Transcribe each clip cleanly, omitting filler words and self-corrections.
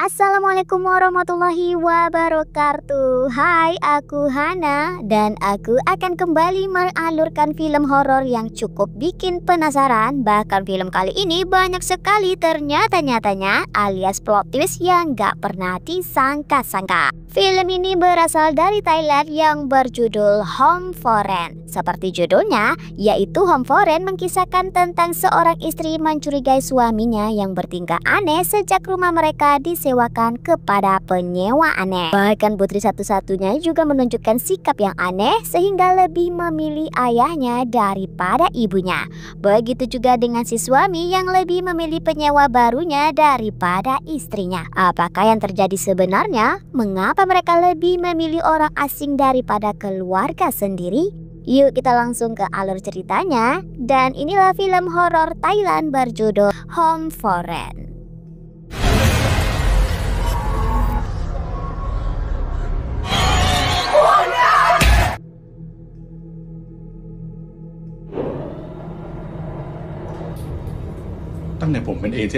Assalamualaikum warahmatullahi wabarakatuh. Hai, aku Hana dan aku akan kembali mengalurkan film horor yang cukup bikin penasaran. Bahkan film kali ini banyak sekali ternyata-nyatanya alias plot twist yang gak pernah disangka-sangka. Film ini berasal dari Thailand yang berjudul Home Foreign. Seperti judulnya, yaitu Home Foreign mengkisahkan tentang seorang istri mencurigai suaminya yang bertingkah aneh sejak rumah mereka disewakan kepada penyewa aneh. Bahkan putri satu-satunya juga menunjukkan sikap yang aneh sehingga lebih memilih ayahnya daripada ibunya. Begitu juga dengan si suami yang lebih memilih penyewa barunya daripada istrinya. Apakah yang terjadi sebenarnya? Mengapa mereka lebih memilih orang asing daripada keluarga sendiri? Yuk kita langsung ke alur ceritanya. Dan inilah film horor Thailand berjudul Home Foreign.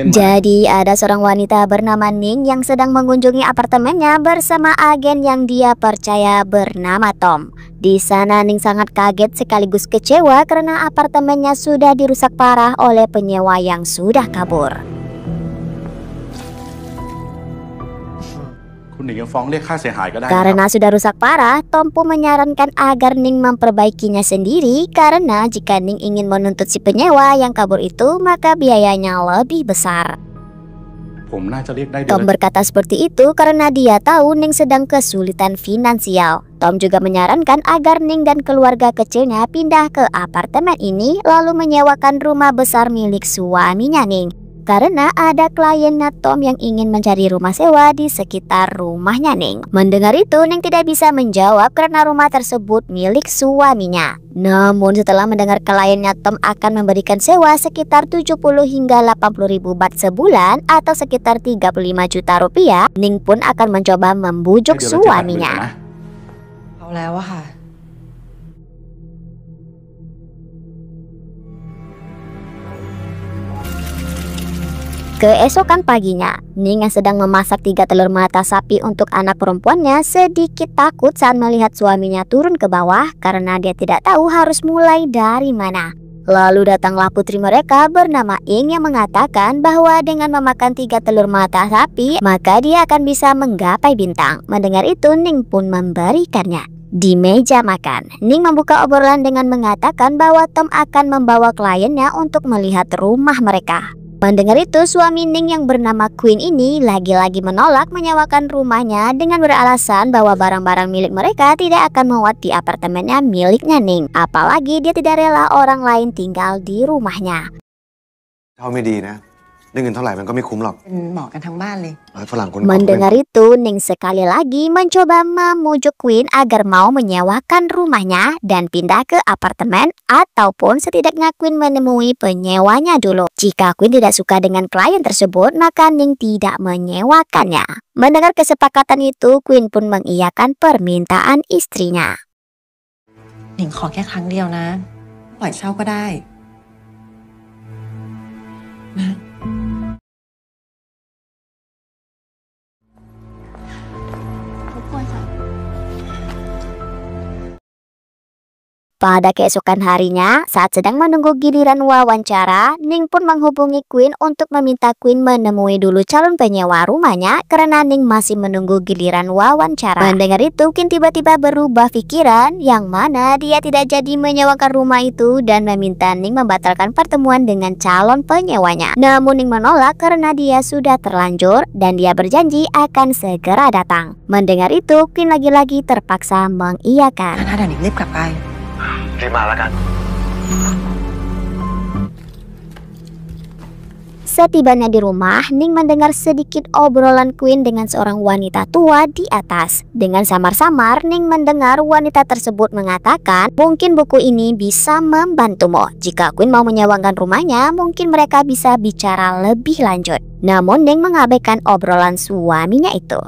Jadi ada seorang wanita bernama Ning yang sedang mengunjungi apartemennya bersama agen yang dia percaya bernama Tom. Di sana Ning sangat kaget sekaligus kecewa karena apartemennya sudah dirusak parah oleh penyewa yang sudah kabur. Karena sudah rusak parah, Tom pun menyarankan agar Ning memperbaikinya sendiri karena jika Ning ingin menuntut si penyewa yang kabur itu, maka biayanya lebih besar. Tom berkata seperti itu karena dia tahu Ning sedang kesulitan finansial. Tom juga menyarankan agar Ning dan keluarga kecilnya pindah ke apartemen ini lalu menyewakan rumah besar milik suaminya Ning. Karena ada kliennya Tom yang ingin mencari rumah sewa di sekitar rumahnya Ning. Mendengar itu Ning tidak bisa menjawab karena rumah tersebut milik suaminya. Namun setelah mendengar kliennya Tom akan memberikan sewa sekitar 70 hingga 80 ribu baht sebulan atau sekitar 35 juta rupiah, Ning pun akan mencoba membujuk suaminya. Keesokan paginya, Ning yang sedang memasak 3 telur mata sapi untuk anak perempuannya sedikit takut saat melihat suaminya turun ke bawah karena dia tidak tahu harus mulai dari mana. Lalu datanglah putri mereka bernama Ing yang mengatakan bahwa dengan memakan 3 telur mata sapi, maka dia akan bisa menggapai bintang. Mendengar itu, Ning pun memberikannya. Di meja makan, Ning membuka obrolan dengan mengatakan bahwa Tom akan membawa kliennya untuk melihat rumah mereka. Mendengar itu, suami Ning yang bernama Queen ini lagi-lagi menolak menyewakan rumahnya dengan beralasan bahwa barang-barang milik mereka tidak akan muat di apartemennya miliknya Ning. Apalagi dia tidak rela orang lain tinggal di rumahnya. Mendengar itu, Ning sekali lagi mencoba memujuk Queen agar mau menyewakan rumahnya dan pindah ke apartemen ataupun setidaknya Queen menemui penyewanya dulu. Jika Queen tidak suka dengan klien tersebut, maka Ning tidak menyewakannya. Mendengar kesepakatan itu, Queen pun mengiyakan permintaan istrinya. Ningขอแค่ครั้งเดียวนะปล่อยเช่าก็ได้นะ Pada keesokan harinya, saat sedang menunggu giliran wawancara, Ning pun menghubungi Queen untuk meminta Queen menemui dulu calon penyewa rumahnya karena Ning masih menunggu giliran wawancara. Mendengar itu, Queen tiba-tiba berubah pikiran yang mana dia tidak jadi menyewakan rumah itu dan meminta Ning membatalkan pertemuan dengan calon penyewanya. Namun Ning menolak karena dia sudah terlanjur dan dia berjanji akan segera datang. Mendengar itu, Queen lagi-lagi terpaksa mengiyakan. Setibanya di rumah, Ning mendengar sedikit obrolan Queen dengan seorang wanita tua di atas. Dengan samar-samar, Ning mendengar wanita tersebut mengatakan mungkin buku ini bisa membantumu. Jika Queen mau menyewakan rumahnya, mungkin mereka bisa bicara lebih lanjut. Namun Ning mengabaikan obrolan suaminya itu.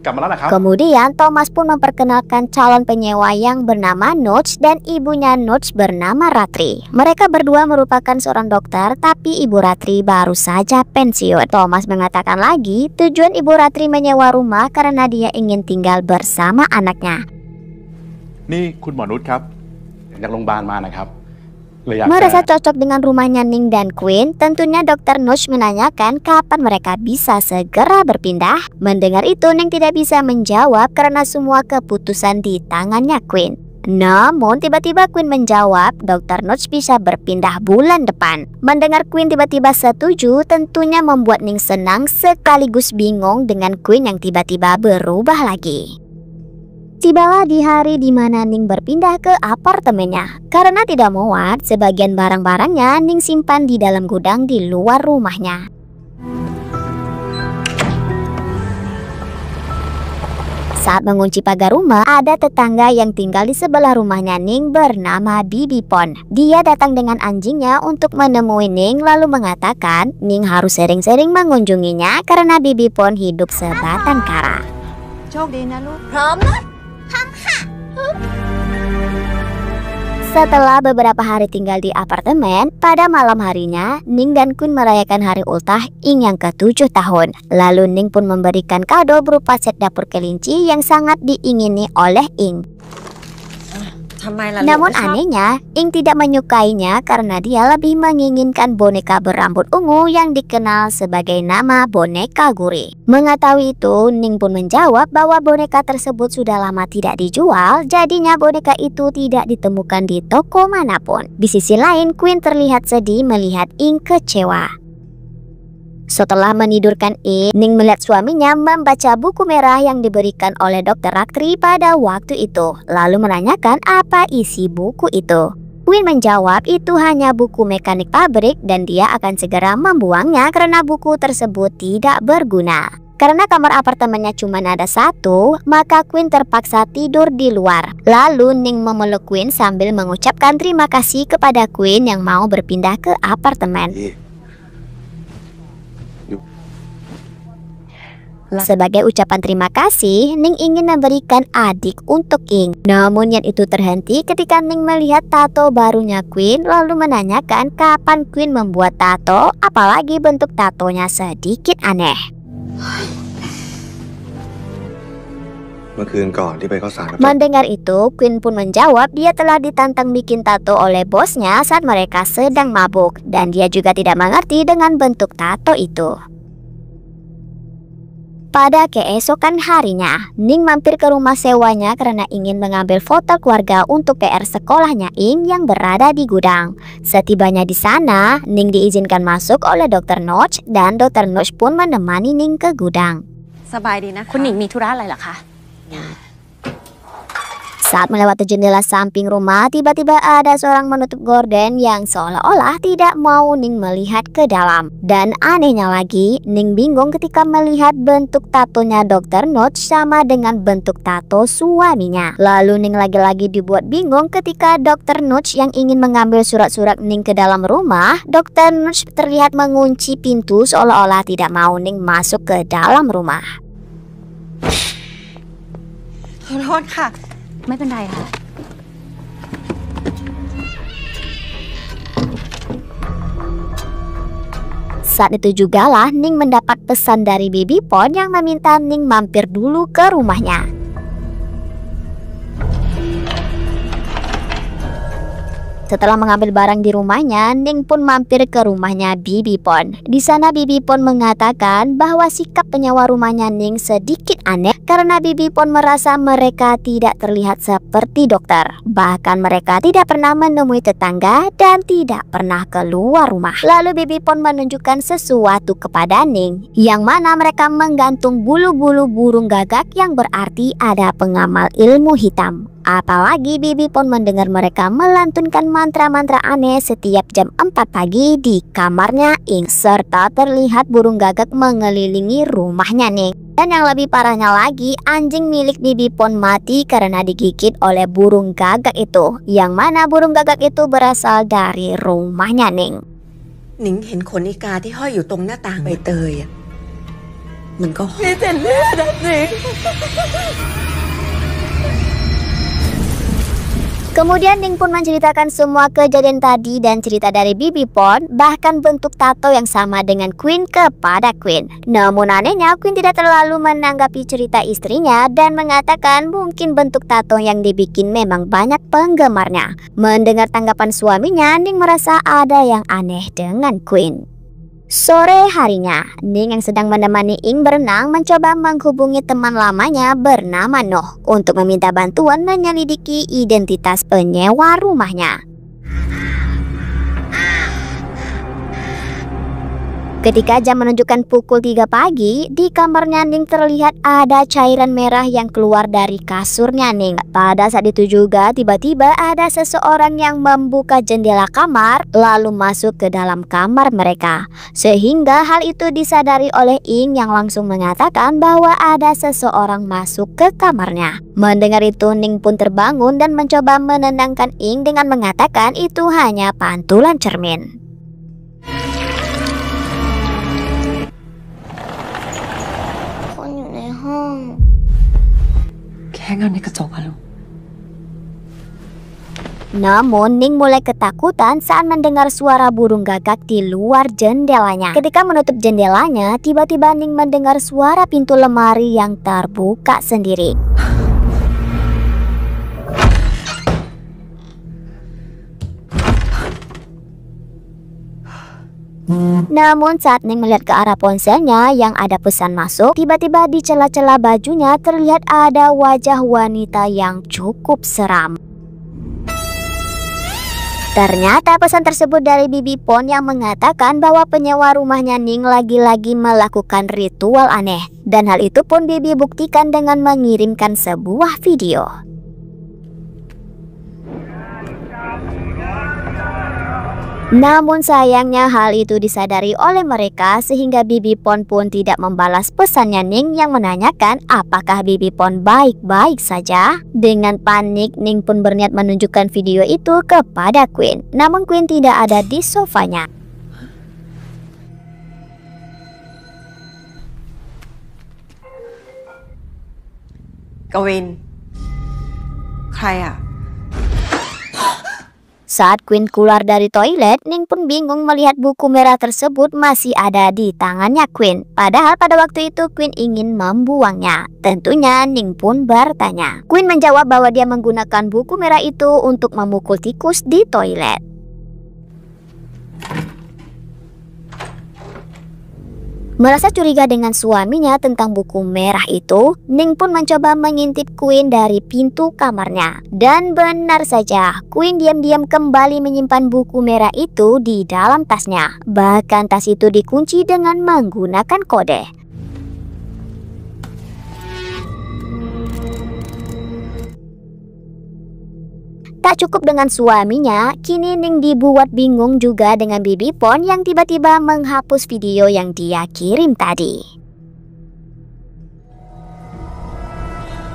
กลับมาแล้วนะครับ Kemudian Thomas pun memperkenalkan calon penyewa yang bernama Notch dan ibunya Notch bernama Ratri. Mereka berdua merupakan seorang dokter, tapi Ibu Ratri baru saja pensiun. Thomas mengatakan lagi, tujuan Ibu Ratri menyewa rumah karena dia ingin tinggal bersama anaknya. นี่คุณหมอนุชครับจากโรงพยาบาลมานะครับเลยอยาก Merasa cocok dengan rumahnya Ning dan Queen, tentunya Dr. Notch menanyakan kapan mereka bisa segera berpindah. Mendengar itu, Ning tidak bisa menjawab karena semua keputusan di tangannya Queen. Namun tiba-tiba Queen menjawab Dr. Notch bisa berpindah bulan depan. Mendengar Queen tiba-tiba setuju, tentunya membuat Ning senang sekaligus bingung dengan Queen yang tiba-tiba berubah lagi. Tibalah di hari di mana Ning berpindah ke apartemennya. Karena tidak muat, sebagian barang-barangnya Ning simpan di dalam gudang di luar rumahnya. Saat mengunci pagar rumah, ada tetangga yang tinggal di sebelah rumahnya Ning bernama Bibi Pon. Dia datang dengan anjingnya untuk menemui Ning lalu mengatakan Ning harus sering-sering mengunjunginya karena Bibi Pon hidup sebatang kara. Setelah beberapa hari tinggal di apartemen, pada malam harinya, Ning dan Queen merayakan hari ultah Ing yang ke-7 tahun. Lalu Ning pun memberikan kado berupa set dapur kelinci yang sangat diingini oleh Ing. Namun anehnya, Ing tidak menyukainya karena dia lebih menginginkan boneka berambut ungu yang dikenal sebagai nama boneka Guri. Mengetahui itu, Ning pun menjawab bahwa boneka tersebut sudah lama tidak dijual, jadinya boneka itu tidak ditemukan di toko manapun. Di sisi lain, Queen terlihat sedih melihat Ing kecewa. Setelah menidurkan Ing, Ning melihat suaminya membaca buku merah yang diberikan oleh Dr. Ratri pada waktu itu, lalu menanyakan apa isi buku itu. Queen menjawab itu hanya buku mekanik pabrik dan dia akan segera membuangnya karena buku tersebut tidak berguna. Karena kamar apartemennya cuma ada satu, maka Queen terpaksa tidur di luar. Lalu Ning memeluk Queen sambil mengucapkan terima kasih kepada Queen yang mau berpindah ke apartemen. Sebagai ucapan terima kasih, Ning ingin memberikan adik untuk Ing. Namun yang itu terhenti ketika Ning melihat tato barunya Queen lalu menanyakan kapan Queen membuat tato, apalagi bentuk tatonya sedikit aneh. Mendengar itu, Queen pun menjawab dia telah ditantang bikin tato oleh bosnya saat mereka sedang mabuk dan dia juga tidak mengerti dengan bentuk tato itu. Pada keesokan harinya, Ning mampir ke rumah sewanya karena ingin mengambil foto keluarga untuk PR sekolahnya Ing yang berada di gudang. Setibanya di sana, Ning diizinkan masuk oleh Dr. Notch dan Dr. Notch pun menemani Ning ke gudang. สบายดีนะคะคุณหนิงมีธุระอะไรเหรอคะ Saat melewati jendela samping rumah, tiba-tiba ada seorang menutup gorden yang seolah-olah tidak mau Ning melihat ke dalam. Dan anehnya lagi, Ning bingung ketika melihat bentuk tatonya Dr. Notch sama dengan bentuk tato suaminya. Lalu Ning lagi-lagi dibuat bingung ketika Dr. Notch yang ingin mengambil surat-surat Ning ke dalam rumah. Dr. Notch terlihat mengunci pintu seolah-olah tidak mau Ning masuk ke dalam rumah. ขอโทษค่ะไม่เป็นไรค่ะ Saat itu jugalah Ning mendapat pesan dari Bibi Pon yang meminta Ning mampir dulu ke rumahnya. Setelah mengambil barang di rumahnya, Ning pun mampir ke rumahnya Bibi Pon. Di sana Bibi Pon mengatakan bahwa sikap penyewa rumahnya Ning sedikit aneh karena Bibi Pon merasa mereka tidak terlihat seperti dokter. Bahkan mereka tidak pernah menemui tetangga dan tidak pernah keluar rumah. Lalu Bibi Pon menunjukkan sesuatu kepada Ning, yang mana mereka menggantung bulu-bulu burung gagak yang berarti ada pengamal ilmu hitam. Apalagi Bibi Pon mendengar mereka melantunkan mantra-mantra aneh setiap jam 4 pagi di kamarnya Ing, serta terlihat burung gagak mengelilingi rumahnya Ning. Dan yang lebih parahnya lagi, anjing milik Bibi Pon mati karena digigit oleh burung gagak itu, yang mana burung gagak itu berasal dari rumahnya Ning. หนิงเห็นขนอีกาที่ห้อยอยู่ตรงหน้าต่างใบเตย มันก็ Kemudian Ning pun menceritakan semua kejadian tadi dan cerita dari Bibi Pon, bahkan bentuk tato yang sama dengan Queen kepada Queen. Namun anehnya Queen tidak terlalu menanggapi cerita istrinya dan mengatakan mungkin bentuk tato yang dibikin memang banyak penggemarnya. Mendengar tanggapan suaminya, Ning merasa ada yang aneh dengan Queen. Sore harinya, Ning yang sedang menemani Ing berenang mencoba menghubungi teman lamanya bernama Noh untuk meminta bantuan menyelidiki identitas penyewa rumahnya. Ketika jam menunjukkan pukul 3 pagi, di kamarnya Ning terlihat ada cairan merah yang keluar dari kasurnya Ning. Pada saat itu juga tiba-tiba ada seseorang yang membuka jendela kamar lalu masuk ke dalam kamar mereka. Sehingga hal itu disadari oleh Ing yang langsung mengatakan bahwa ada seseorang masuk ke kamarnya. Mendengar itu Ning pun terbangun dan mencoba menenangkan Ing dengan mengatakan itu hanya pantulan cermin. Namun Ning mulai ketakutan saat mendengar suara burung gagak di luar jendelanya. Ketika menutup jendelanya, tiba-tiba Ning mendengar suara pintu lemari yang terbuka sendiri. Namun saat Ning melihat ke arah ponselnya yang ada pesan masuk, tiba-tiba di celah-celah bajunya terlihat ada wajah wanita yang cukup seram. Ternyata pesan tersebut dari Bibi Pon yang mengatakan bahwa penyewa rumahnya Ning lagi-lagi melakukan ritual aneh. Dan hal itu pun Bibi buktikan dengan mengirimkan sebuah video. Namun sayangnya hal itu disadari oleh mereka sehingga Bibi Pon pun tidak membalas pesannya Ning yang menanyakan apakah Bibi Pon baik-baik saja. Dengan panik Ning pun berniat menunjukkan video itu kepada Queen. Namun Queen tidak ada di sofanya. Gawin, ใครอะ Saat Queen keluar dari toilet, Ning pun bingung melihat buku merah tersebut masih ada di tangannya Queen. Padahal pada waktu itu Queen ingin membuangnya. Tentunya Ning pun bertanya. Queen menjawab bahwa dia menggunakan buku merah itu untuk memukul tikus di toilet. Merasa curiga dengan suaminya tentang buku merah itu, Ning pun mencoba mengintip Queen dari pintu kamarnya. Dan benar saja, Queen diam-diam kembali menyimpan buku merah itu di dalam tasnya. Bahkan tas itu dikunci dengan menggunakan kode. Tak cukup dengan suaminya, kini Ning dibuat bingung juga dengan Bibi Pon yang tiba-tiba menghapus video yang dia kirim tadi.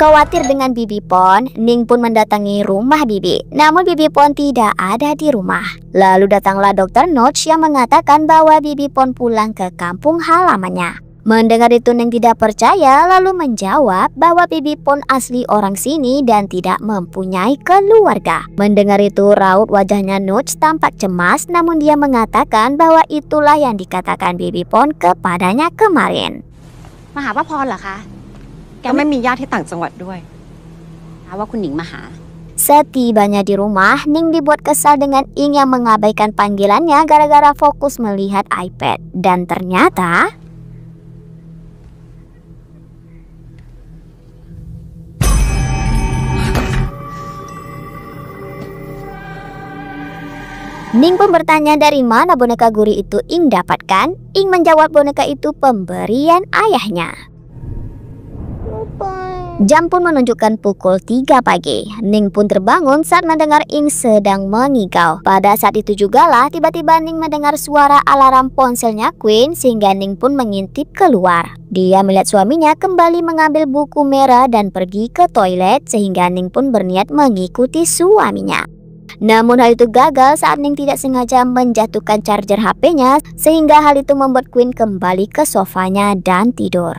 Khawatir dengan Bibi Pon, Ning pun mendatangi rumah Bibi. Namun Bibi Pon tidak ada di rumah. Lalu datanglah Dr. Notch yang mengatakan bahwa Bibi Pon pulang ke kampung halamannya. Mendengar itu Ning tidak percaya lalu menjawab bahwa Bibi Pon asli orang sini dan tidak mempunyai keluarga. Mendengar itu raut wajahnya Notch tampak cemas, namun dia mengatakan bahwa itulah yang dikatakan Bibi Pon kepadanya kemarin. มาหาป้าพรเหรอคะ แกไม่มีญาติที่ต่างจังหวัดด้วย หาว่าคุณหนิงมาหา Setibanya di rumah, Ning dibuat kesal dengan Ing yang mengabaikan panggilannya gara-gara fokus melihat iPad. Dan ternyata Ning pun bertanya dari mana boneka gurih itu Ing dapatkan. Ing menjawab boneka itu pemberian ayahnya. Jam pun menunjukkan pukul 3 pagi. Ning pun terbangun saat mendengar Ing sedang mengigau. Pada saat itu jugalah tiba-tiba Ning mendengar suara alarm ponselnya Queen sehingga Ning pun mengintip keluar. Dia melihat suaminya kembali mengambil buku merah dan pergi ke toilet sehingga Ning pun berniat mengikuti suaminya. Namun hal itu gagal saat Ning tidak sengaja menjatuhkan charger HP-nya, sehingga hal itu membuat Queen kembali ke sofanya dan tidur.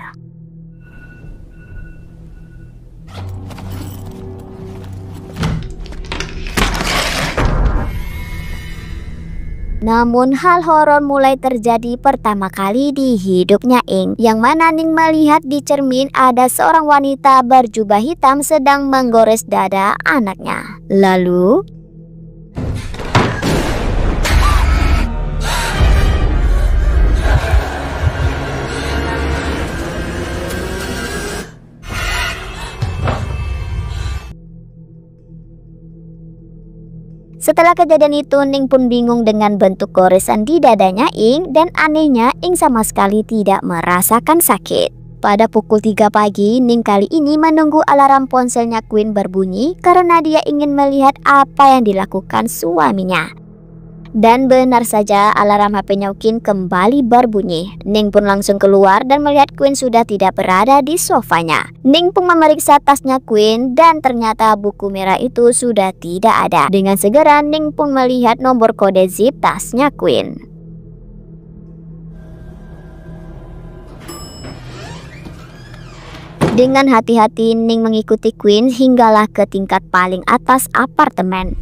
Namun hal horor mulai terjadi pertama kali di hidupnya Ing, yang mana Ning melihat di cermin ada seorang wanita berjubah hitam sedang menggores dada anaknya. Lalu setelah kejadian itu, Ning pun bingung dengan bentuk goresan di dadanya Ing, dan anehnya Ing sama sekali tidak merasakan sakit. Pada pukul 3 pagi, Ning kali ini menunggu alarm ponselnya Queen berbunyi karena dia ingin melihat apa yang dilakukan suaminya. Dan benar saja, alarm HP-nya Queen kembali berbunyi. Ning pun langsung keluar dan melihat Queen sudah tidak berada di sofanya. Ning pun memeriksa tasnya Queen dan ternyata buku merah itu sudah tidak ada. Dengan segera Ning pun melihat nomor kode zip tasnya Queen. Dengan hati-hati Ning mengikuti Queen hinggalah ke tingkat paling atas apartemen.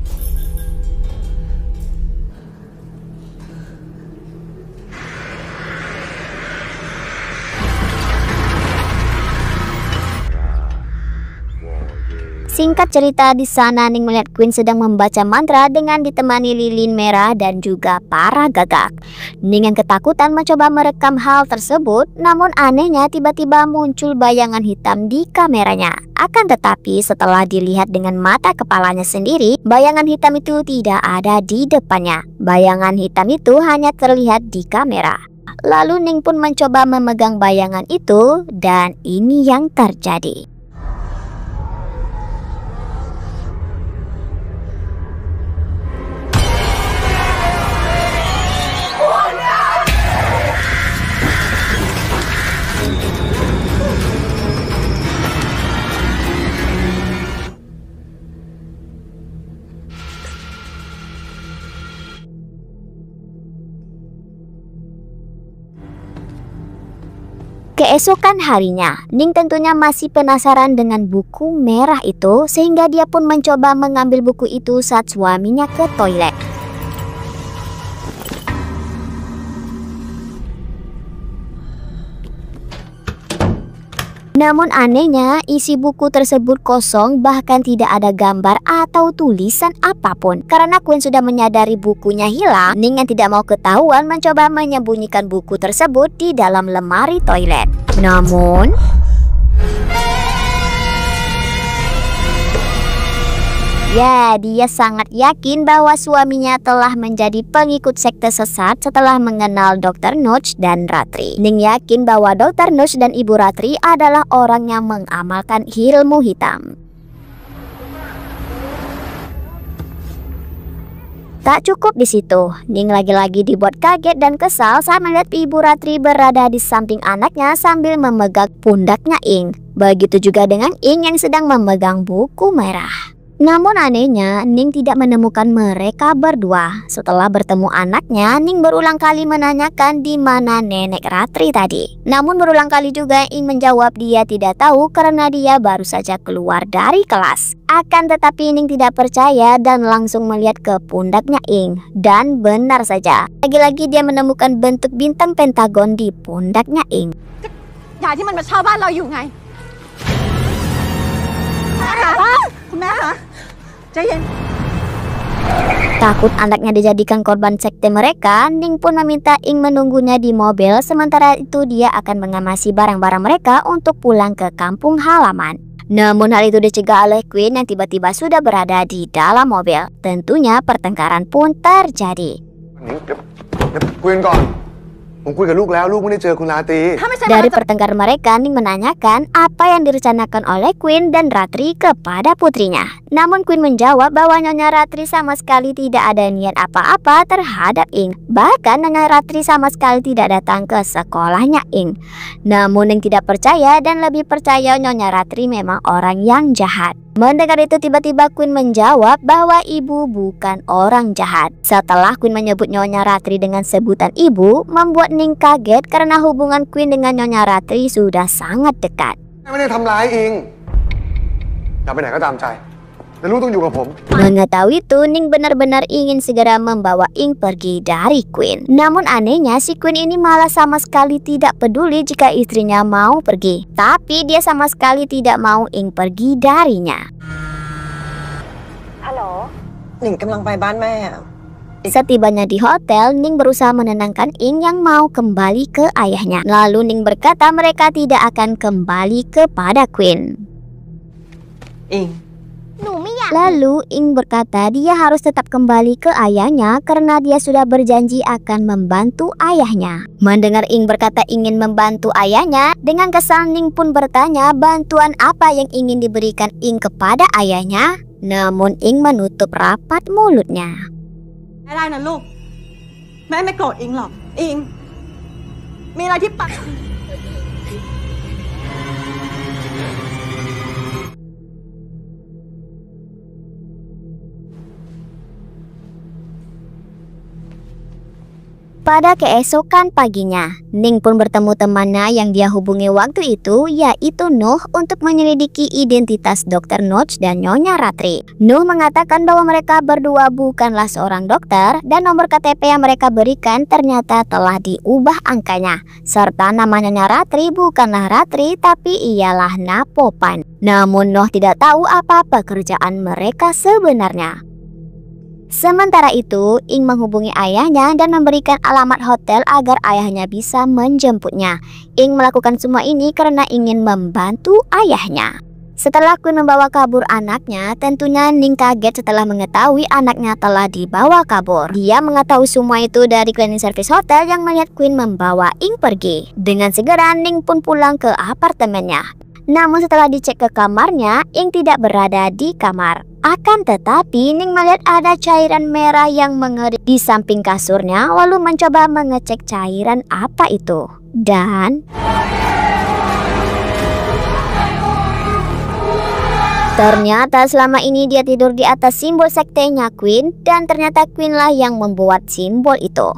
Singkat cerita, di sana Ning melihat Queen sedang membaca mantra dengan ditemani lilin merah dan juga para gagak. Ning yang ketakutan mencoba merekam hal tersebut, namun anehnya tiba-tiba muncul bayangan hitam di kameranya. Akan tetapi setelah dilihat dengan mata kepalanya sendiri, bayangan hitam itu tidak ada di depannya. Bayangan hitam itu hanya terlihat di kamera. Lalu Ning pun mencoba memegang bayangan itu, dan ini yang terjadi. Keesokan harinya, Ning tentunya masih penasaran dengan buku merah itu, sehingga dia pun mencoba mengambil buku itu saat suaminya ke toilet. Namun anehnya, isi buku tersebut kosong, bahkan tidak ada gambar atau tulisan apapun. Karena Queen sudah menyadari bukunya hilang, Ning yang tidak mau ketahuan mencoba menyembunyikan buku tersebut di dalam lemari toilet. Namun ya, dia sangat yakin bahwa suaminya telah menjadi pengikut sekte sesat setelah mengenal Dr. Notch dan Ratri. Ning yakin bahwa Dr. Notch dan Ibu Ratri adalah orang yang mengamalkan ilmu hitam. Tak cukup di situ, Ning lagi-lagi dibuat kaget dan kesal saat melihat Ibu Ratri berada di samping anaknya sambil memegang pundaknya Ing. Begitu juga dengan Ing yang sedang memegang buku merah. Namun anehnya, Ning tidak menemukan mereka berdua. Setelah bertemu anaknya, Ning berulang kali menanyakan di mana nenek Ratri tadi. Namun berulang kali juga Ing menjawab dia tidak tahu karena dia baru saja keluar dari kelas. Akan tetapi Ning tidak percaya dan langsung melihat ke pundaknya Ing. Dan benar saja, lagi-lagi dia menemukan bentuk bintang pentagon di pundaknya Ing. ยายที่มันมาเช่าบ้านเราอยู่ไงคุณแม่คะใจเย็น Takut anaknya dijadikan korban sekte mereka, Ning pun meminta Ing menunggunya di mobil. Sementara itu dia akan mengamasi barang-barang mereka untuk pulang ke kampung halaman. Namun hal itu dicegah oleh Queen yang tiba-tiba sudah berada di dalam mobil. Tentunya pertengkaran pun terjadi. Dari pertengkaran mereka, Ning menanyakan apa yang direncanakan oleh Queen dan Ratri kepada putrinya. Namun Queen menjawab bahwa Nyonya Ratri sama sekali tidak ada niat apa-apa terhadap Ing. Bahkan Nyonya Ratri sama sekali tidak datang ke sekolahnya Ing. Namun Ning tidak percaya dan lebih percaya Nyonya Ratri memang orang yang jahat. Mendengar itu tiba-tiba Queen menjawab bahwa ibu bukan orang jahat. Setelah Queen menyebut Nyonya Ratri dengan sebutan ibu, membuat Ning kaget karena hubungan Queen dengan Nyonya Ratri sudah sangat dekat. ไม่ได้ทำร้ายอิงจะไปไหนก็ตามใจแต่ลูกต้องอยู่กับผม Mengetahui itu, Ning benar-benar ingin segera membawa Ing pergi dari Queen. Namun anehnya si Queen ini malah sama sekali tidak peduli jika istrinya mau pergi. Tapi dia sama sekali tidak mau Ing pergi darinya. หนิงกำลังไปบ้านแม่อะ Setibanya di hotel, Ning berusaha menenangkan Ing yang mau kembali ke ayahnya. Lalu Ning berkata mereka tidak akan kembali kepada Queen. อิง Lalu Ing berkata dia harus tetap kembali ke ayahnya karena dia sudah berjanji akan membantu ayahnya. Mendengar Ing berkata ingin membantu ayahnya, dengan kesal Ning pun bertanya bantuan apa yang ingin diberikan Ing kepada ayahnya. Namun Ing menutup rapat mulutnya. ไม่ได้นะลูก แม่ไม่โกรธอิงหรอก อิง มีอะไรที่ปาก Pada keesokan paginya, Ning pun bertemu temannya yang dia hubungi waktu itu, yaitu Nuh, untuk menyelidiki identitas Dr. Notch dan Nyonya Ratri. Nuh mengatakan bahwa mereka berdua bukanlah seorang dokter dan nomor KTP yang mereka berikan ternyata telah diubah angkanya, serta nama Nyonya Ratri bukanlah Ratri tapi ialah Napopan. Namun Nuh tidak tahu apa pekerjaan mereka sebenarnya. Sementara itu, Ing menghubungi ayahnya dan memberikan alamat hotel agar ayahnya bisa menjemputnya. Ing melakukan semua ini karena ingin membantu ayahnya. Setelah Queen membawa kabur anaknya, tentunya Ning kaget setelah mengetahui anaknya telah dibawa kabur. Dia mengetahui semua itu dari cleaning service hotel yang melihat Queen membawa Ing pergi. Dengan segera Ning pun pulang ke apartemennya. Namun setelah dicek ke kamarnya, Ing tidak berada di kamar. Akan tetapi Ning melihat ada cairan merah yang mengering di samping kasurnya, lalu mencoba mengecek cairan apa itu. Dan ternyata selama ini dia tidur di atas simbol sektenya Queen, dan ternyata Queen lah yang membuat simbol itu.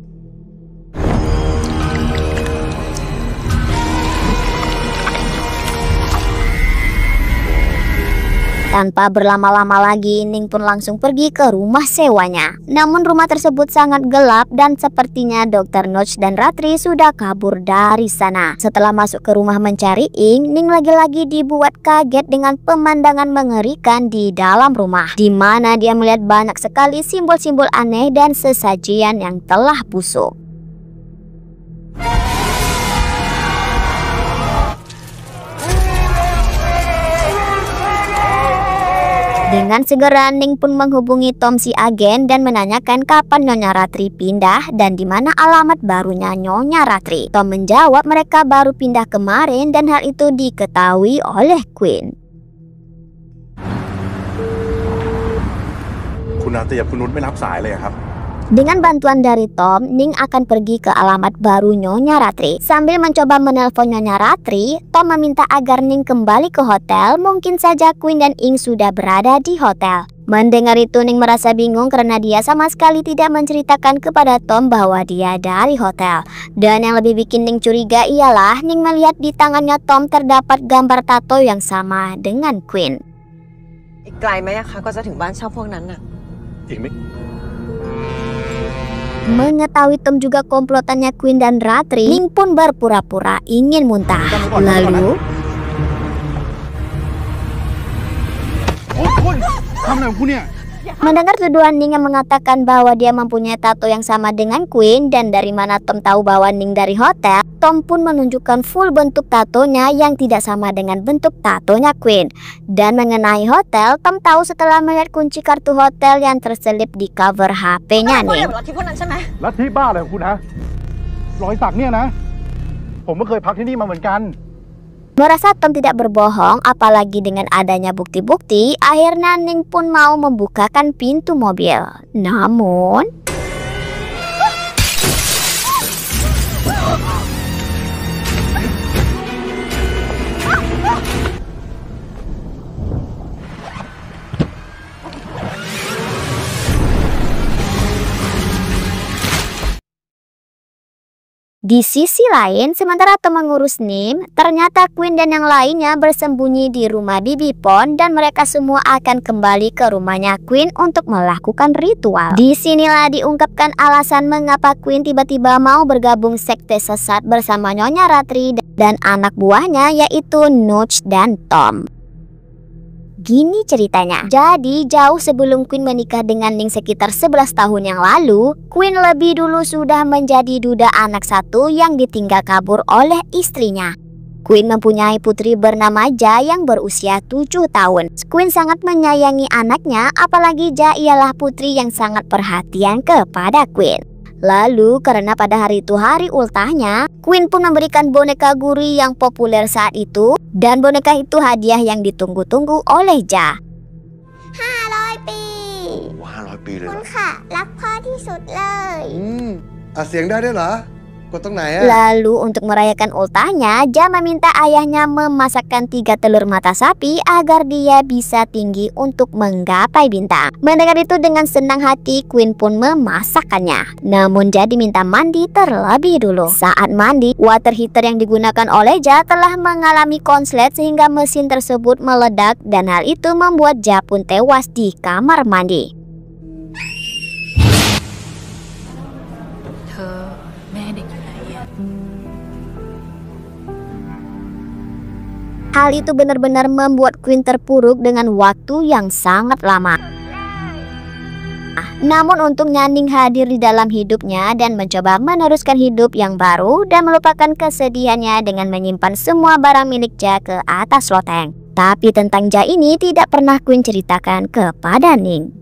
Tanpa berlama-lama lagi, Ning pun langsung pergi ke rumah sewanya. Namun rumah tersebut sangat gelap dan sepertinya Dr. Notch dan Ratri sudah kabur dari sana. Setelah masuk ke rumah mencari Ing, Ning lagi-lagi dibuat kaget dengan pemandangan mengerikan di dalam rumah, di mana dia melihat banyak sekali simbol-simbol aneh dan sesajian yang telah busuk. Dengan segera Ning pun menghubungi Tom si agen dan menanyakan kapan Nyonya Ratri pindah dan di mana alamat barunya Nyonya Ratri. Tom menjawab mereka baru pindah kemarin dan hal itu diketahui oleh Queen. คุณนาเตียบคุณนุชไม่รับสายเลยครับ Dengan bantuan dari Tom, Ning akan pergi ke alamat baru Nyonya Ratri. Sambil mencoba menelpon Nyonya Ratri, Tom meminta agar Ning kembali ke hotel. Mungkin saja Queen dan Ing sudah berada di hotel. Mendengar itu Ning merasa bingung karena dia sama sekali tidak menceritakan kepada Tom bahwa dia dari hotel. Dan yang lebih bikin Ning curiga ialah Ning melihat di tangannya Tom terdapat gambar tato yang sama dengan Queen. อีกไกลไหมอะคะก็จะถึงบ้านเช่าพวกนั้นน่ะ อีกไม่ Mengetahui Tom juga komplotannya Queen dan Ratri, Ning pun berpura-pura ingin muntah. Lalu mendengar tuduhan Ning yang mengatakan bahwa dia mempunyai tato yang sama dengan Queen, dan dari mana Tom tahu bahwa Ning dari hotel, Tom pun menunjukkan full bentuk tatonya yang tidak sama dengan bentuk tatonya Queen. Dan mengenai hotel, Tom tahu setelah melihat kunci kartu hotel yang terselip di cover HP-nya Ning. ลัทธิบ้าอะไรของคุณฮะรอยสักเนี่ยนะผมก็เคยพักที่นี่มาเหมือนกัน Merasa Tom tidak berbohong, apalagi dengan adanya bukti-bukti, akhirnya Ning pun mau membukakan pintu mobil. Namun Di sisi lain, sementara Tom mengurus Nim, ternyata Queen dan yang lainnya bersembunyi di rumah Bibi Pon dan mereka semua akan kembali ke rumahnya Queen untuk melakukan ritual. Disinilah diungkapkan alasan mengapa Queen tiba-tiba mau bergabung sekte sesat bersama Nyonya Ratri dan anak buahnya yaitu Nudge dan Tom. Gini ceritanya, jadi jauh sebelum Queen menikah dengan Ning sekitar 11 tahun yang lalu, Queen lebih dulu sudah menjadi duda anak satu yang ditinggal kabur oleh istrinya. Queen mempunyai putri bernama Ja yang berusia 7 tahun. Queen sangat menyayangi anaknya, apalagi Ja ialah putri yang sangat perhatian kepada Queen. Lalu karena pada hari itu hari ultahnya, Queen pun memberikan boneka guri yang populer saat itu, dan boneka itu hadiah yang ditunggu-tunggu oleh Ja. 500 ปี 500 ปีเลยคุณค่ะรักพ่อที่สุดเลย อัดเสียงได้ด้วยเหรอกดตรงไหนอะ Lalu untuk merayakan ultahnya, Ja meminta ayahnya memasakkan 3 telur mata sapi agar dia bisa tinggi untuk menggapai bintang. Mendengar itu dengan senang hati, Queen pun memasakkannya. Namun Ja diminta mandi terlebih dulu. Saat mandi, water heater yang digunakan oleh Ja telah mengalami konslet sehingga mesin tersebut meledak dan hal itu membuat Ja pun tewas di kamar mandi. Hal itu benar-benar membuat Queen terpuruk dengan waktu yang sangat lama. Namun untungnya Ning hadir di dalam hidupnya dan mencoba meneruskan hidup yang baru dan melupakan kesedihannya dengan menyimpan semua barang milik Ja ke atas loteng. Tapi tentang Ja ini tidak pernah Queen ceritakan kepada Ning.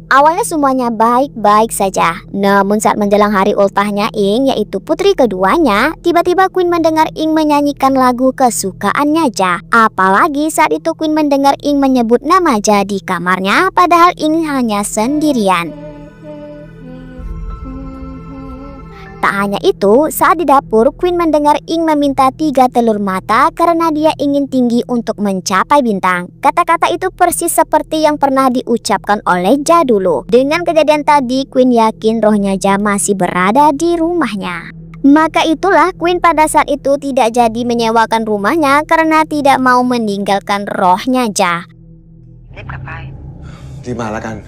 Awalnya semuanya baik-baik saja. Namun saat menjelang hari ultahnya Ing, yaitu putri keduanya, tiba-tiba Queen mendengar Ing menyanyikan lagu kesukaannya Ja. Apalagi saat itu Queen mendengar Ing menyebut nama Ja di kamarnya, padahal Ing hanya sendirian. Tak hanya itu, saat di dapur, Queen mendengar Ing meminta 3 telur mata karena dia ingin tinggi untuk mencapai bintang. Kata-kata itu persis seperti yang pernah diucapkan oleh Ja dulu. Dengan kejadian tadi, Queen yakin rohnya Ja masih berada di rumahnya. Maka itulah Queen pada saat itu tidak jadi menyewakan rumahnya karena tidak mau meninggalkan rohnya Ja. Di mana kan?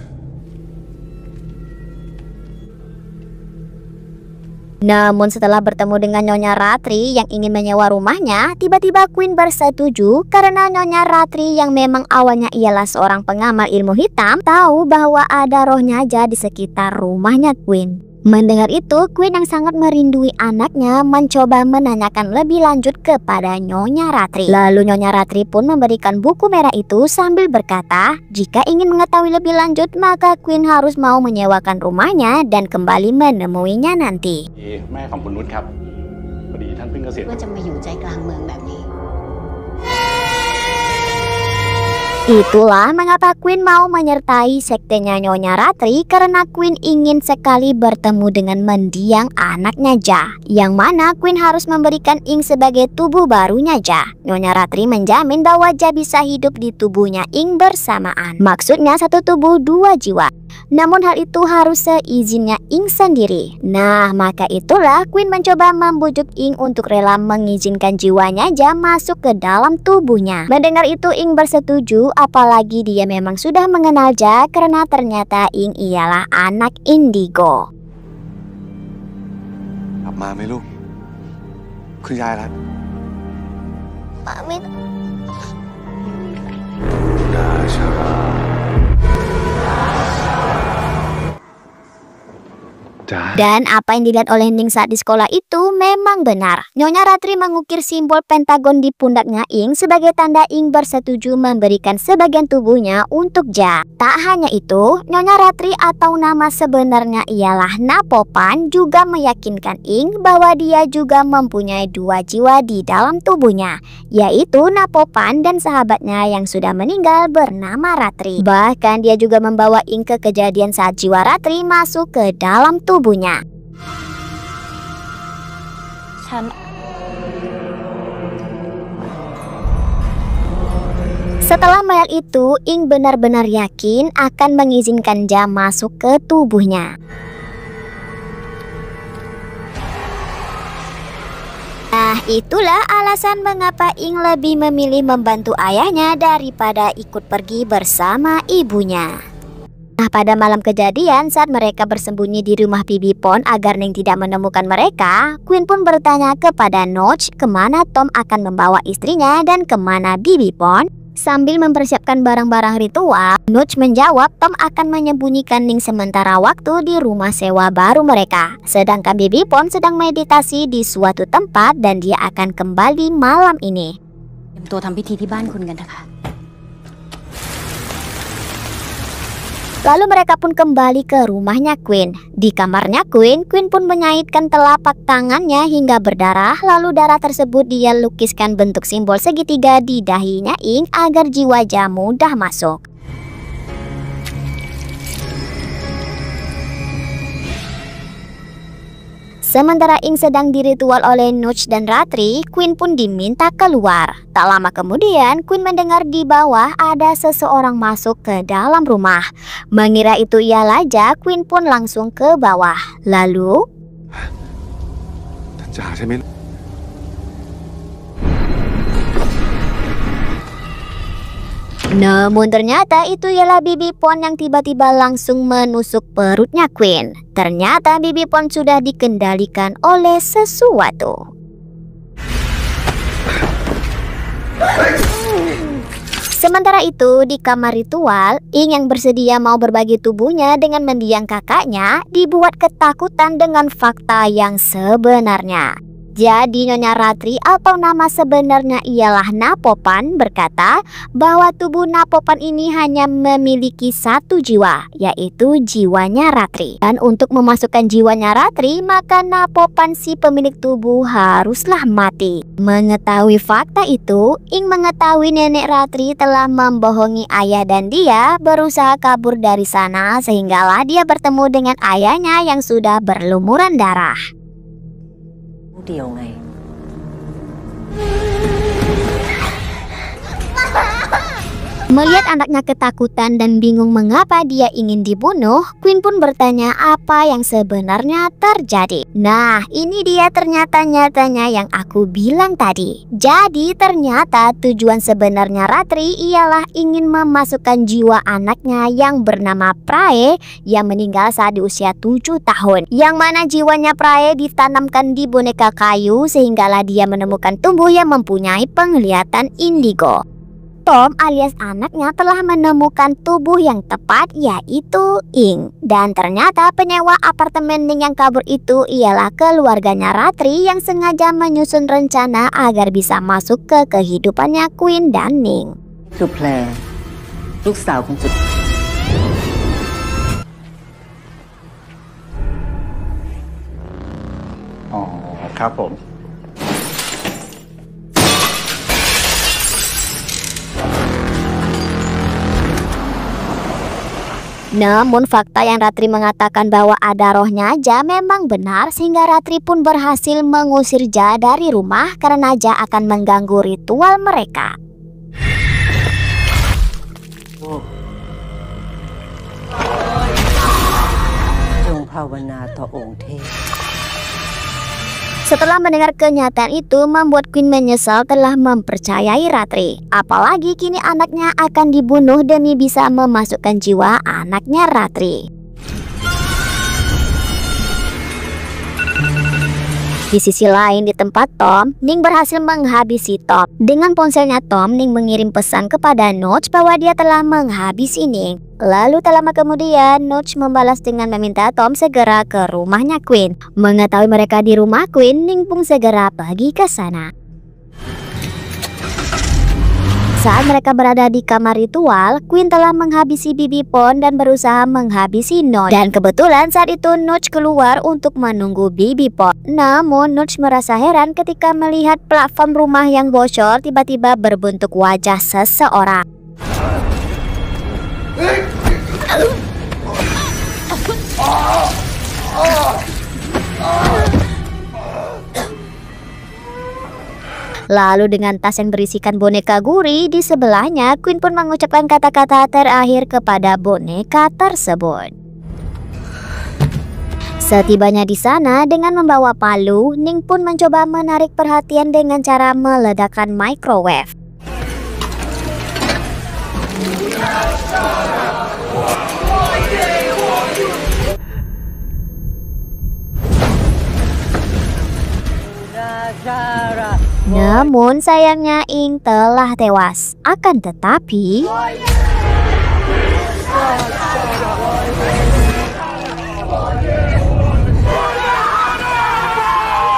Namun setelah bertemu dengan Nyonya Ratri yang ingin menyewa rumahnya, tiba-tiba Queen bersetuju karena Nyonya Ratri yang memang awalnya ialah seorang pengamal ilmu hitam tahu bahwa ada rohnya Ja di sekitar rumahnya Queen. Mendengar itu, Queen yang sangat merindui anaknya mencoba menanyakan lebih lanjut kepada Nyonya Ratri. Lalu Nyonya Ratri pun memberikan buku merah itu sambil berkata, jika ingin mengetahui lebih lanjut maka Queen harus mau menyewakan rumahnya dan kembali menemuinya nanti. แม่ของคุณนุชครับพอดีท่านเพิ่งเกษียณ เพื่อจะมาอยู่ใจกลางเมืองแบบนี้ Itulah mengapa Queen mau menyertai sektenya Nyonya Ratri karena Queen ingin sekali bertemu dengan mendiang anaknya Ja, yang mana Queen harus memberikan Ing sebagai tubuh barunya Ja. Nyonya Ratri menjamin bahwa Ja bisa hidup di tubuhnya Ing bersamaan. Maksudnya satu tubuh 2 jiwa. Namun hal itu harus seizinnya Ing sendiri. Nah, maka itulah Queen mencoba membujuk Ing untuk rela mengizinkan jiwanya Ja masuk ke dalam tubuhnya. Mendengar itu Ing bersetuju, apalagi dia memang sudah mengenal Ja karena ternyata Ing ialah anak Indigo. กลับมาไหมลูกคุณยายรัก Pamit. Dan apa yang dilihat oleh Ning saat di sekolah itu memang benar. Nyonya Ratri mengukir simbol pentagon di pundaknya Ing sebagai tanda Ing bersetuju memberikan sebagian tubuhnya untuk Ja. Tak hanya itu, Nyonya Ratri atau nama sebenarnya ialah Napopan juga meyakinkan Ing bahwa dia juga mempunyai 2 jiwa di dalam tubuhnya, yaitu Napopan dan sahabatnya yang sudah meninggal bernama Ratri. Bahkan dia juga membawa Ing ke kejadian saat jiwa Ratri masuk ke dalam tubuhnya. Setelah melihat itu, Ing benar-benar yakin akan mengizinkan Ja masuk ke tubuhnya. Nah, itulah alasan mengapa Ing lebih memilih membantu ayahnya daripada ikut pergi bersama ibunya. Nah, pada malam kejadian saat mereka bersembunyi di rumah Bibi Pon agar Ning tidak menemukan mereka, Queen pun bertanya kepada Notch kemana Tom akan membawa istrinya dan kemana Bibi Pon. Sambil mempersiapkan barang-barang ritual, Notch menjawab Tom akan menyembunyikan Ning sementara waktu di rumah sewa baru mereka. Sedangkan Bibi Pon sedang meditasi di suatu tempat dan dia akan kembali malam ini. เตรียมตัวทำพิธีที่บ้านคุณกันเถอะค่ะ Lalu mereka pun kembali ke rumahnya Queen. Di kamarnya Queen pun menyaitkan telapak tangannya hingga berdarah. Lalu darah tersebut dia lukiskan bentuk simbol segitiga di dahinya Ing agar jiwa jahat mudah masuk. Sementara Ing sedang diritual oleh Notch dan Ratri, Queen pun diminta keluar. Tak lama kemudian, Queen mendengar di bawah ada seseorang masuk ke dalam rumah. Mengira itu ialah Ja, Queen pun langsung ke bawah. Lalu, ท่านจ๋าใช่ไหม namun ternyata itu ialah Bibi Pon yang tiba-tiba langsung menusuk perutnya Queen. Ternyata Bibi Pon sudah dikendalikan oleh sesuatu. Sementara itu, di kamar ritual, Ing yang bersedia mau berbagi tubuhnya dengan mendiang kakaknya dibuat ketakutan dengan fakta yang sebenarnya. Jadi Nyonya Ratri atau nama sebenarnya ialah Napopan berkata bahwa tubuh Napopan ini hanya memiliki satu jiwa, yaitu jiwanya Ratri. Dan untuk memasukkan jiwanya Ratri, maka Napopan si pemilik tubuh haruslah mati. Mengetahui fakta itu, Ing mengetahui nenek Ratri telah membohongi ayah dan dia berusaha kabur dari sana sehinggalah dia bertemu dengan ayahnya yang sudah berlumuran darah. เดียวไง Melihat anaknya ketakutan dan bingung mengapa dia ingin dibunuh, Queen pun bertanya apa yang sebenarnya terjadi. Nah, ini dia ternyata nyatanya yang aku bilang tadi. Jadi ternyata tujuan sebenarnya Ratri ialah ingin memasukkan jiwa anaknya yang bernama Prae yang meninggal saat di usia 7 tahun. Yang mana jiwanya Prae ditanamkan di boneka kayu sehinggalah dia menemukan tubuh yang mempunyai penglihatan indigo. Tom alias anaknya telah menemukan tubuh yang tepat, yaitu Ing. Dan ternyata penyewa apartemen Ning yang kabur itu ialah keluarganya Ratri yang sengaja menyusun rencana agar bisa masuk ke kehidupannya Queen dan Ning. คือแพรลูกสาวของจุด อ๋อครับผม Namun fakta yang Ratri mengatakan bahwa ada rohnya Ja memang benar, sehingga Ratri pun berhasil mengusir Ja dari rumah karena Ja akan mengganggu ritual mereka. จงภาวนาต่อองค์เทพ Setelah mendengar kenyataan itu membuat Queen menyesal telah mempercayai Ratri. Apalagi kini anaknya akan dibunuh demi bisa memasukkan jiwa anaknya Ratri. Di sisi lain di tempat Tom, Ning berhasil menghabisi Tom. Dengan ponselnya Tom, Ning mengirim pesan kepada Notch bahwa dia telah menghabisi Ning. Lalu tak lama kemudian, Notch membalas dengan meminta Tom segera ke rumahnya Queen. Mengetahui mereka di rumah Queen, Ning pun segera pergi ke sana. Saat mereka berada di kamar ritual, Queen telah menghabisi Bibi Pon dan berusaha menghabisi Notch. Dan kebetulan saat itu Notch keluar untuk menunggu Bibi Pon. Namun Notch merasa heran ketika melihat platform rumah yang bocor tiba-tiba berbentuk wajah seseorang. Lalu dengan tas yang berisikan boneka gurih di sebelahnya, Queen pun mengucapkan kata-kata terakhir kepada boneka tersebut. Setibanya di sana dengan membawa palu, Ning pun mencoba menarik perhatian dengan cara meledakkan microwave. Namun sayangnya Ing telah tewas. Akan tetapi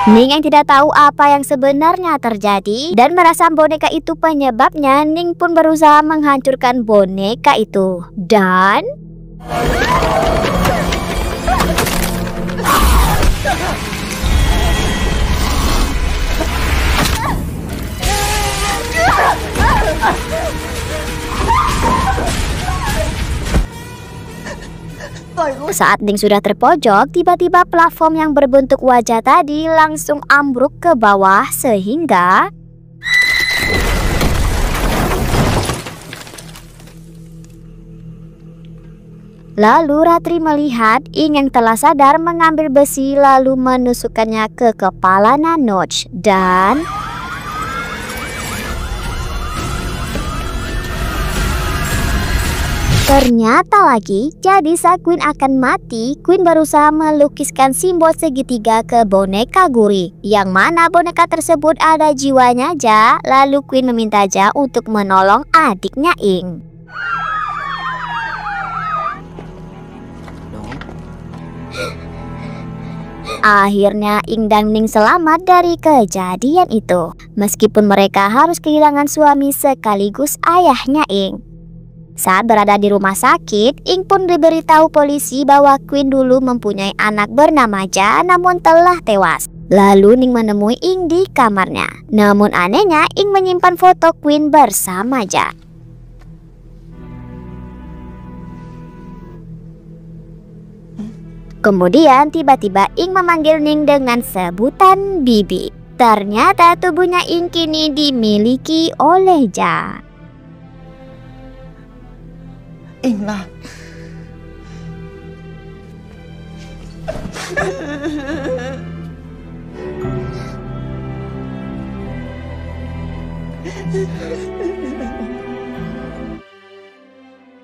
Ning yang tidak tahu apa yang sebenarnya terjadi dan merasa boneka itu penyebabnya, Ning pun berusaha menghancurkan boneka itu. Dan saat Ning sudah terpojok, tiba-tiba platform yang berbentuk wajah tadi langsung ambruk ke bawah sehingga lalu Ratri melihat Ing yang telah sadar mengambil besi lalu menusukkannya ke kepala Nanoch dan ternyata lagi, jadi saat Queen akan mati, Queen berusaha melukiskan simbol segitiga ke boneka Guri, yang mana boneka tersebut ada jiwanya Ja. Lalu Queen meminta Ja untuk menolong adiknya Ing. Akhirnya Ing dan Ning selamat dari kejadian itu, meskipun mereka harus kehilangan suami sekaligus ayahnya Ing. Saat berada di rumah sakit, Ing pun diberitahu polisi bahwa Queen dulu mempunyai anak bernama Ja namun telah tewas. Lalu Ning menemui Ing di kamarnya. Namun anehnya Ing menyimpan foto Queen bersama Ja. Kemudian tiba-tiba Ing memanggil Ning dengan sebutan Bibi. Ternyata tubuhnya Ing kini dimiliki oleh Ja. Ing lah.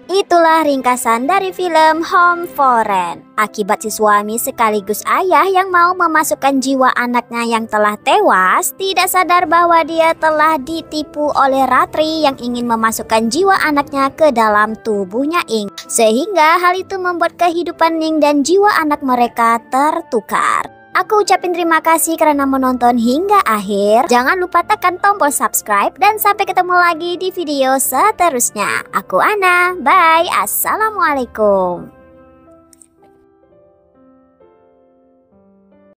Itulah ringkasan dari film Home for Rent. Akibat si suami sekaligus ayah yang mau memasukkan jiwa anaknya yang telah tewas, tidak sadar bahwa dia telah ditipu oleh Ratri yang ingin memasukkan jiwa anaknya ke dalam tubuhnya Ing. Sehingga hal itu membuat kehidupan Ning dan jiwa anak mereka tertukar. Aku ucapin terima kasih karena menonton hingga akhir. Jangan lupa tekan tombol subscribe dan sampai ketemu lagi di video seterusnya. Aku Ana, bye, assalamualaikum.